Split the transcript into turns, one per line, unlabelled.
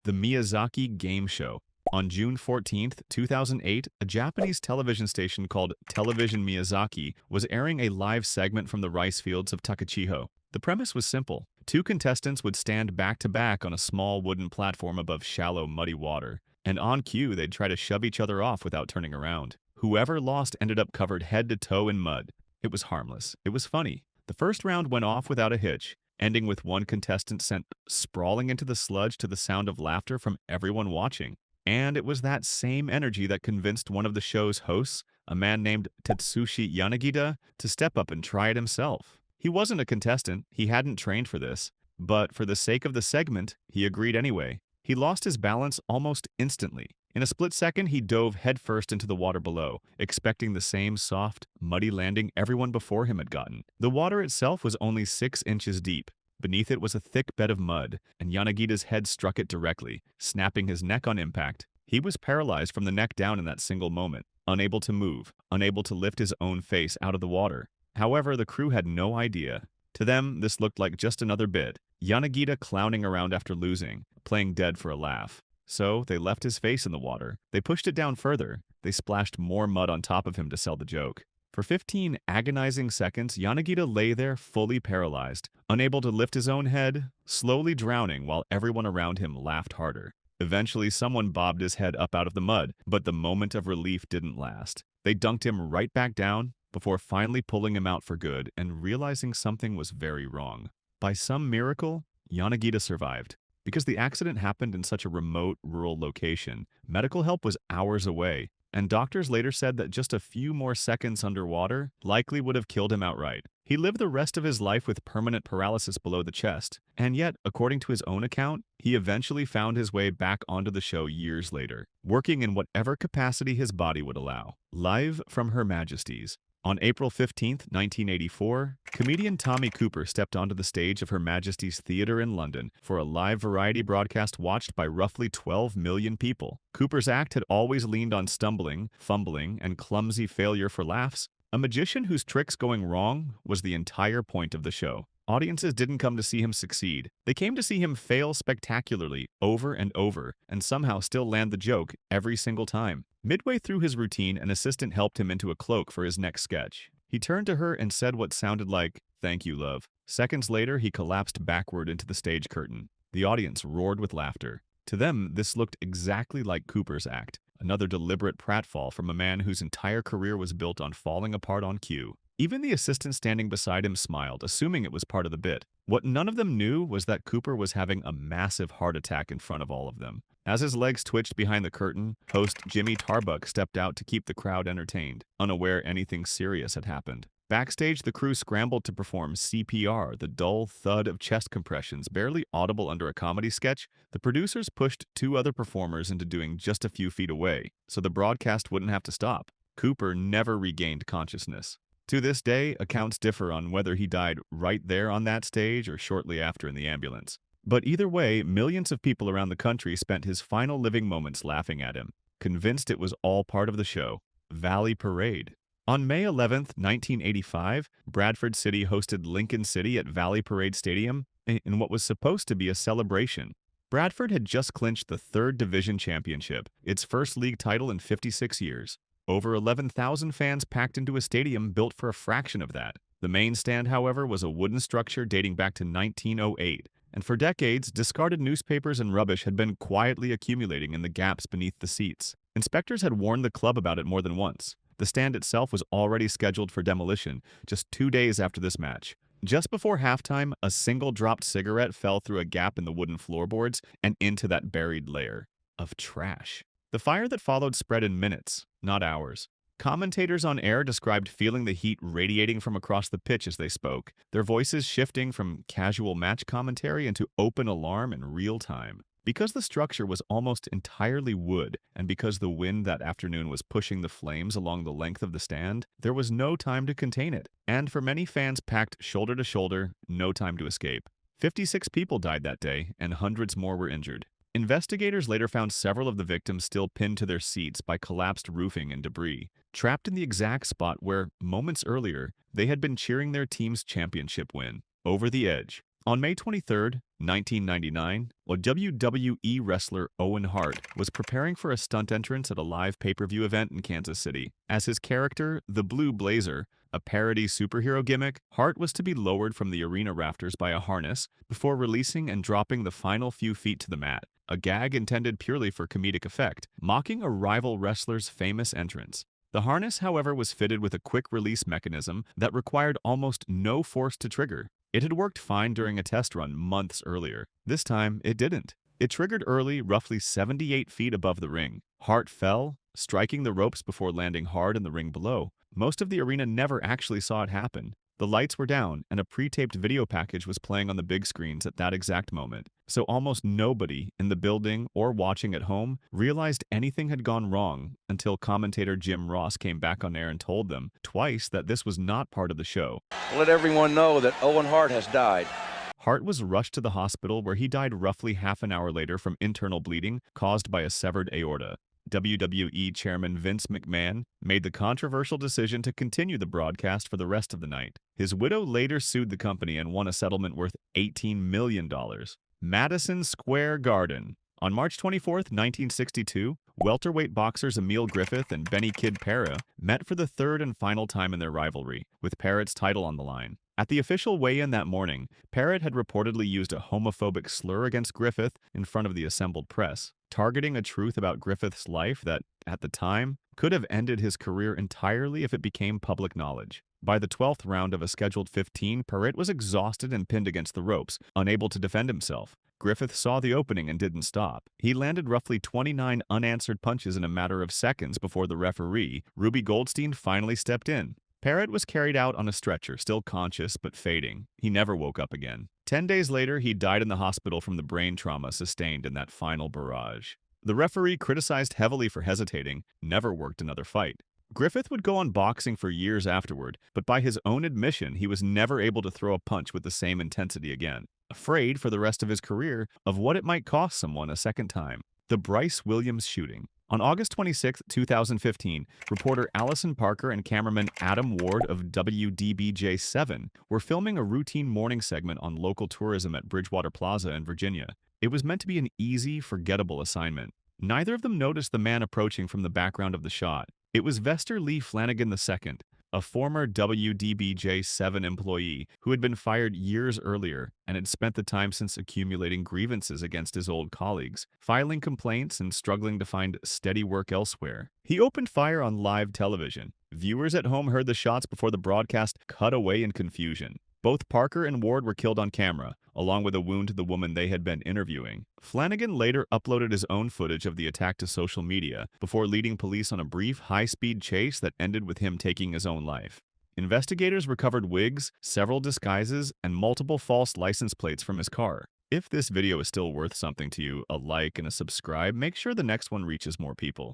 The Miyazaki Game Show. On June 14th, 2008, a Japanese television station called Television Miyazaki was airing a live segment from the rice fields of Takachiho. The premise was simple. Two contestants would stand back to back on a small wooden platform above shallow, muddy water, and on cue they'd try to shove each other off without turning around. Whoever lost ended up covered head to toe in mud. It was harmless. It was funny. The first round went off without a hitch, ending with one contestant sent sprawling into the sludge to the sound of laughter from everyone watching. And it was that same energy that convinced one of the show's hosts, a man named Tetsushi Yanagita, to step up and try it himself. He wasn't a contestant, he hadn't trained for this, but for the sake of the segment, he agreed anyway. He lost his balance almost instantly. In a split second, he dove headfirst into the water below, expecting the same soft, muddy landing everyone before him had gotten. The water itself was only 6 inches deep. Beneath it was a thick bed of mud, and Yanagita's head struck it directly, snapping his neck on impact. He was paralyzed from the neck down in that single moment, unable to move, unable to lift his own face out of the water. However, the crew had no idea. To them, this looked like just another bit. Yanagita clowning around after losing, playing dead for a laugh. So, they left his face in the water. They pushed it down further. They splashed more mud on top of him to sell the joke. For 15 agonizing seconds, Yanagita lay there fully paralyzed, unable to lift his own head, slowly drowning while everyone around him laughed harder. Eventually, someone bobbed his head up out of the mud, but the moment of relief didn't last. They dunked him right back down before finally pulling him out for good and realizing something was very wrong. By some miracle, Yanagita survived. Because the accident happened in such a remote, rural location, medical help was hours away, and doctors later said that just a few more seconds underwater likely would have killed him outright. He lived the rest of his life with permanent paralysis below the chest, and yet, according to his own account, he eventually found his way back onto the show years later, working in whatever capacity his body would allow. Live from Her Majesty's. On April 15th, 1984, comedian Tommy Cooper stepped onto the stage of Her Majesty's Theatre in London for a live variety broadcast watched by roughly 12 million people. Cooper's act had always leaned on stumbling, fumbling, and clumsy failure for laughs. A magician whose tricks going wrong was the entire point of the show. Audiences didn't come to see him succeed. They came to see him fail spectacularly over and over, and somehow still land the joke every single time. Midway through his routine, an assistant helped him into a cloak for his next sketch. He turned to her and said what sounded like, "Thank you, love." Seconds later, he collapsed backward into the stage curtain. The audience roared with laughter. To them, this looked exactly like Cooper's act, another deliberate pratfall from a man whose entire career was built on falling apart on cue. Even the assistant standing beside him smiled, assuming it was part of the bit. What none of them knew was that Cooper was having a massive heart attack in front of all of them. As his legs twitched behind the curtain, host Jimmy Tarbuck stepped out to keep the crowd entertained, unaware anything serious had happened. Backstage, the crew scrambled to perform CPR, the dull thud of chest compressions barely audible under a comedy sketch. The producers pushed 2 other performers into doing just a few feet away, so the broadcast wouldn't have to stop. Cooper never regained consciousness. To this day, accounts differ on whether he died right there on that stage or shortly after in the ambulance. But either way, millions of people around the country spent his final living moments laughing at him, convinced it was all part of the show. Valley Parade. On May 11th, 1985, Bradford City hosted Lincoln City at Valley Parade Stadium in what was supposed to be a celebration. Bradford had just clinched the 3rd Division Championship, its first league title in 56 years. Over 11,000 fans packed into a stadium built for a fraction of that. The main stand, however, was a wooden structure dating back to 1908, and for decades, discarded newspapers and rubbish had been quietly accumulating in the gaps beneath the seats. Inspectors had warned the club about it more than once. The stand itself was already scheduled for demolition just 2 days after this match. Just before halftime, a single dropped cigarette fell through a gap in the wooden floorboards and into that buried layer of trash. The fire that followed spread in minutes, not hours. Commentators on air described feeling the heat radiating from across the pitch as they spoke, their voices shifting from casual match commentary into open alarm in real time. Because the structure was almost entirely wood, and because the wind that afternoon was pushing the flames along the length of the stand, there was no time to contain it. And for many fans packed shoulder to shoulder, no time to escape. 56 people died that day, and hundreds more were injured. Investigators later found several of the victims still pinned to their seats by collapsed roofing and debris, trapped in the exact spot where, moments earlier, they had been cheering their team's championship win. Over the edge, On May 23, 1999, a WWE wrestler Owen Hart was preparing for a stunt entrance at a live pay-per-view event in Kansas City. As his character, the Blue Blazer, a parody superhero gimmick, Hart was to be lowered from the arena rafters by a harness before releasing and dropping the final few feet to the mat, a gag intended purely for comedic effect, mocking a rival wrestler's famous entrance. The harness, however, was fitted with a quick-release mechanism that required almost no force to trigger. It had worked fine during a test run months earlier. This time, it didn't. It triggered early, roughly 78 feet above the ring. Hart fell, striking the ropes before landing hard in the ring below. Most of the arena never actually saw it happen. The lights were down, and a pre-taped video package was playing on the big screens at that exact moment. So almost nobody in the building or watching at home realized anything had gone wrong until commentator Jim Ross came back on air and told them twice that this was not part of the show.
Let everyone know that Owen Hart has died.
Hart was rushed to the hospital where he died roughly half an hour later from internal bleeding caused by a severed aorta. WWE Chairman Vince McMahon made the controversial decision to continue the broadcast for the rest of the night. His widow later sued the company and won a settlement worth $18 million. Madison Square Garden. On March 24, 1962, welterweight boxers Emil Griffith and Benny Kid Para met for the third and final time in their rivalry, with Parrott's title on the line. At the official weigh-in that morning, Parrott had reportedly used a homophobic slur against Griffith in front of the assembled press, targeting a truth about Griffith's life that, at the time, could have ended his career entirely if it became public knowledge. By the 12th round of a scheduled 15, Parrott was exhausted and pinned against the ropes, unable to defend himself. Griffith saw the opening and didn't stop. He landed roughly 29 unanswered punches in a matter of seconds before the referee, Ruby Goldstein, finally stepped in. Parrott was carried out on a stretcher, still conscious but fading. He never woke up again. 10 days later, he died in the hospital from the brain trauma sustained in that final barrage. The referee, criticized heavily for hesitating, never worked another fight. Griffith would go on boxing for years afterward, but by his own admission, he was never able to throw a punch with the same intensity again, afraid for the rest of his career of what it might cost someone a second time. The Bryce Williams shooting. On August 26, 2015, reporter Allison Parker and cameraman Adam Ward of WDBJ7 were filming a routine morning segment on local tourism at Bridgewater Plaza in Virginia. It was meant to be an easy, forgettable assignment. Neither of them noticed the man approaching from the background of the shot. It was Vester Lee Flanagan II, a former WDBJ7 employee who had been fired years earlier and had spent the time since accumulating grievances against his old colleagues, filing complaints and struggling to find steady work elsewhere. He opened fire on live television. Viewers at home heard the shots before the broadcast cut away in confusion. Both Parker and Ward were killed on camera, along with a wound to the woman they had been interviewing. Flanagan later uploaded his own footage of the attack to social media before leading police on a brief, high-speed chase that ended with him taking his own life. Investigators recovered wigs, several disguises, and multiple false license plates from his car. If this video is still worth something to you, a like and a subscribe, make sure the next one reaches more people.